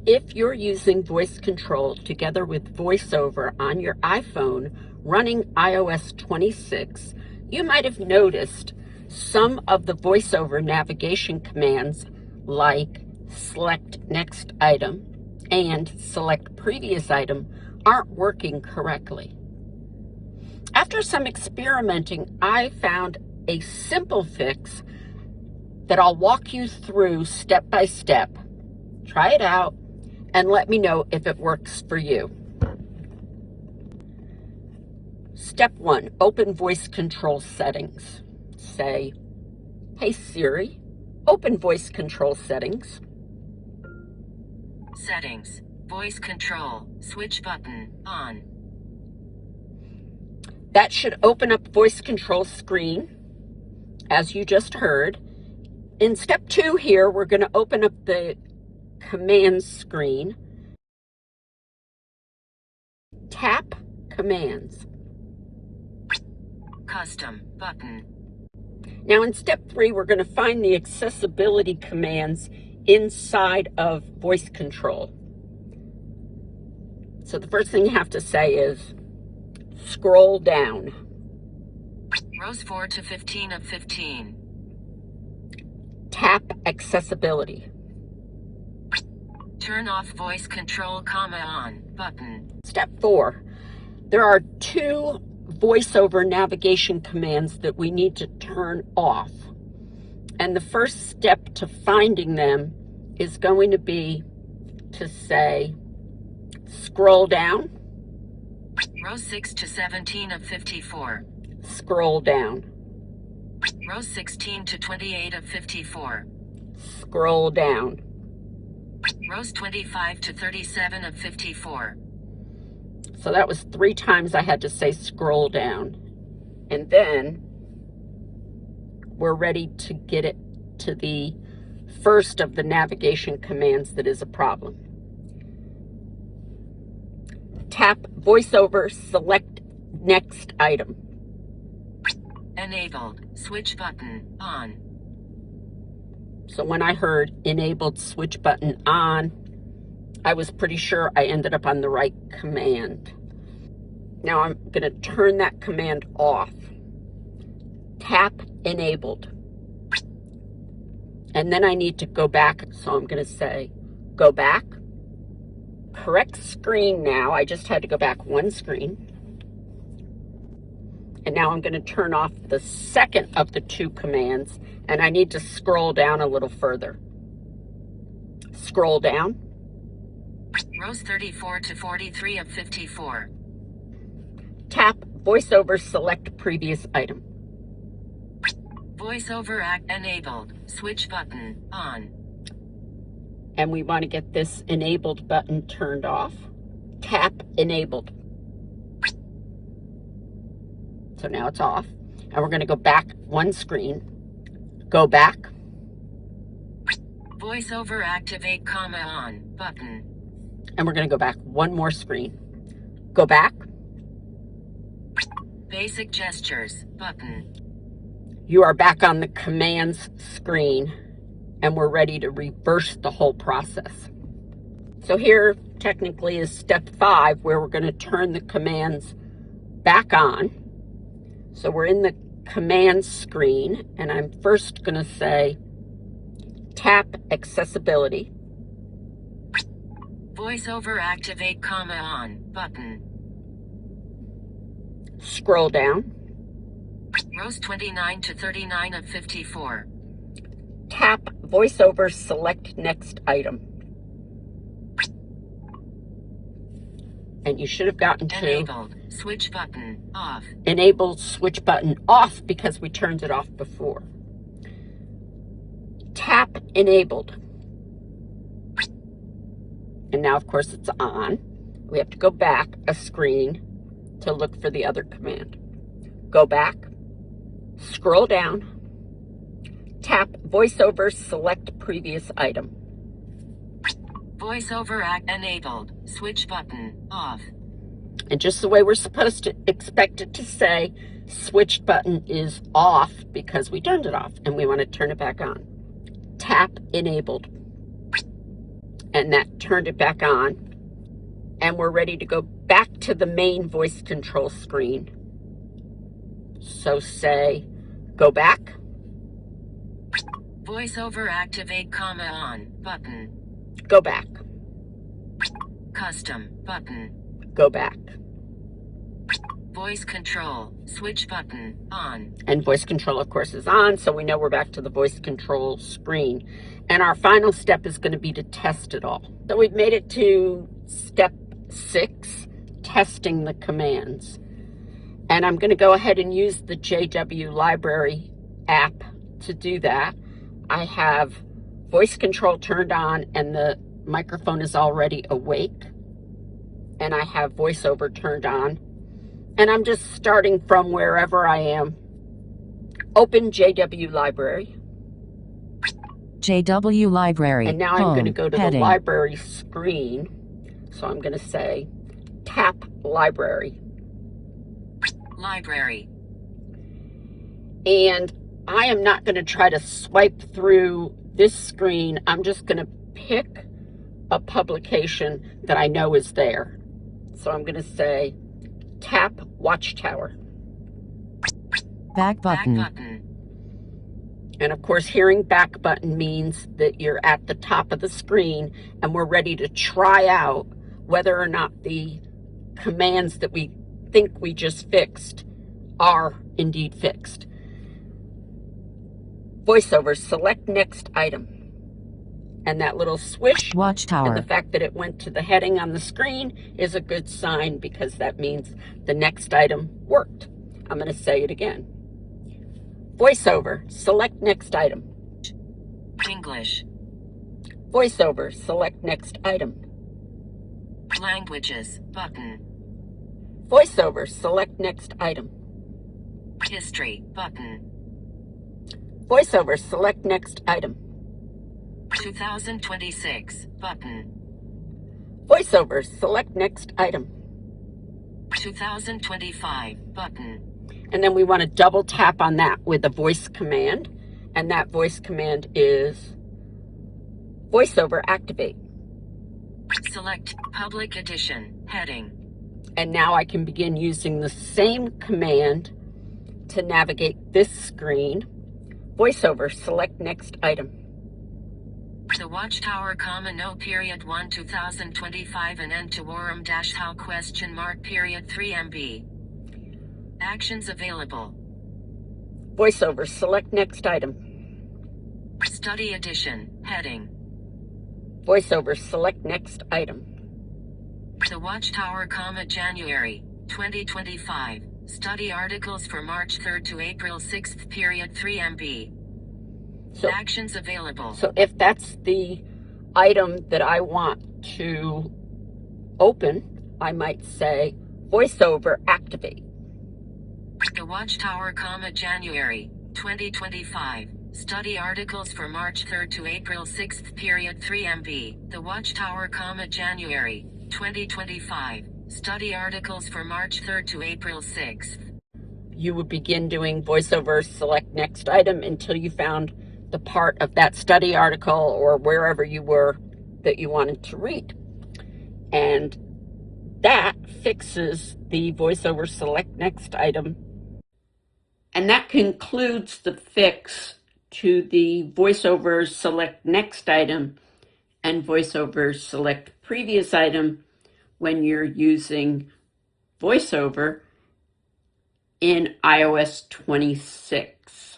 If you're using voice control together with VoiceOver on your iPhone running iOS 26, you might have noticed some of the VoiceOver navigation commands like select next item and select previous item aren't working correctly. After some experimenting, I found a simple fix that I'll walk you through step by step. Try it out and let me know if it works for you. Step 1, open voice control settings. Say, "Hey Siri, open voice control settings." Settings, voice control, switch button, on. That should open up voice control screen, as you just heard. In step 2 here, we're going to open up the commands screen. Tap commands. Custom button. Now in step 3, we're going to find the accessibility commands inside of voice control. So the first thing you have to say is scroll down. Rows 4 to 15 of 15. Tap accessibility. Turn off voice control, on button. Step 4, there are 2 VoiceOver navigation commands that we need to turn off. And the first step to finding them is going to be to say scroll down. Rows 6 to 17 of 54. Scroll down. Rows 16 to 28 of 54. Scroll down. Rows 25 to 37 of 54. So that was 3 times I had to say scroll down. And then we're ready to get it to the first of the navigation commands that is a problem. Tap VoiceOver, select next item. Enabled, switch button, on. So when I heard enabled switch button on, I was pretty sure I ended up on the right command. Now I'm going to turn that command off. Tap enabled. And then I need to go back. So I'm going to say go back. Correct screen now. I just had to go back 1 screen. And now I'm going to turn off the second of the 2 commands, and I need to scroll down a little further. Scroll down. Rows 34 to 43 of 54. Tap VoiceOver, select previous item. VoiceOver act enabled, switch button, on. And we want to get this enabled button turned off. Tap enabled. So now it's off. And we're going to go back 1 screen. Go back. VoiceOver activate, on button. And we're going to go back 1 more screen. Go back. Basic gestures button. You are back on the commands screen, and we're ready to reverse the whole process. So here technically is step 5, where we're going to turn the commands back on. So we're in the command screen, and I'm first going to say tap accessibility. VoiceOver activate, on button. Scroll down. Rows 29 to 39 of 54. Tap VoiceOver, select next item. And you should have gotten to enabled switch button off. Enabled switch button off because we turned it off before. Tap enabled. And now of course it's on. We have to go back a screen to look for the other command. Go back, scroll down, tap VoiceOver, select previous item. VoiceOver act enabled, switch button off. And just the way we're supposed to expect it to say, switch button is off because we turned it off and we want to turn it back on. Tap enabled. and that turned it back on. And we're ready to go back to the main voice control screen. So say, go back. VoiceOver activate, on, button. Go back. Custom, button. Go back. Voice control, switch button, on. And voice control, of course, is on, so we know we're back to the voice control screen. And our final step is going to be to test it all. So we've made it to step 6, testing the commands. And I'm going to go ahead and use the JW Library app to do that. I have voice control turned on and the microphone is already awake. And I have VoiceOver turned on. And I'm just starting from wherever I am. Open JW Library. JW Library. And now I'm going to go to heading. the library screen. So I'm going to say, tap Library. Library. And I am not going to try to swipe through this screen. I'm just going to pick a publication that I know is there. So I'm going to say, tap Watchtower. Back button. Back button. And of course, hearing back button means that you're at the top of the screen and we're ready to try out whether or not the commands that we think we just fixed are indeed fixed. VoiceOver, select next item. And that little swish Watchtower. and the fact that it went to the heading on the screen is a good sign because that means the next item worked. I'm going to say it again. VoiceOver, select next item. English. VoiceOver, select next item. Languages, button. VoiceOver, select next item. History, button. VoiceOver, select next item. 2026, button. VoiceOver, select next item. 2025, button. And then we want to double tap on that with a voice command. And that voice command is VoiceOver activate. Select public edition, heading. And now I can begin using the same command to navigate this screen. VoiceOver, select next item. The Watchtower, no period 1 2025 and end to Warham dash how question mark period 3 MB. Actions available. VoiceOver, select next item. Study edition, heading. VoiceOver, select next item. The Watchtower, January 2025. Study articles for March 3rd to April 6th, period 3 MB. So, actions available. So if that's the item that I want to open, I might say VoiceOver activate. The Watchtower, January 2025. Study articles for March 3rd to April 6th, period 3 MB. The Watchtower, January 2025. Study articles for March 3rd to April 6th. You would begin doing VoiceOver select next item until you found the part of that study article or wherever you were that you wanted to read. And that fixes the VoiceOver select next item. And that concludes the fix to the VoiceOver select next item and VoiceOver select previous item when you're using VoiceOver in iOS 26.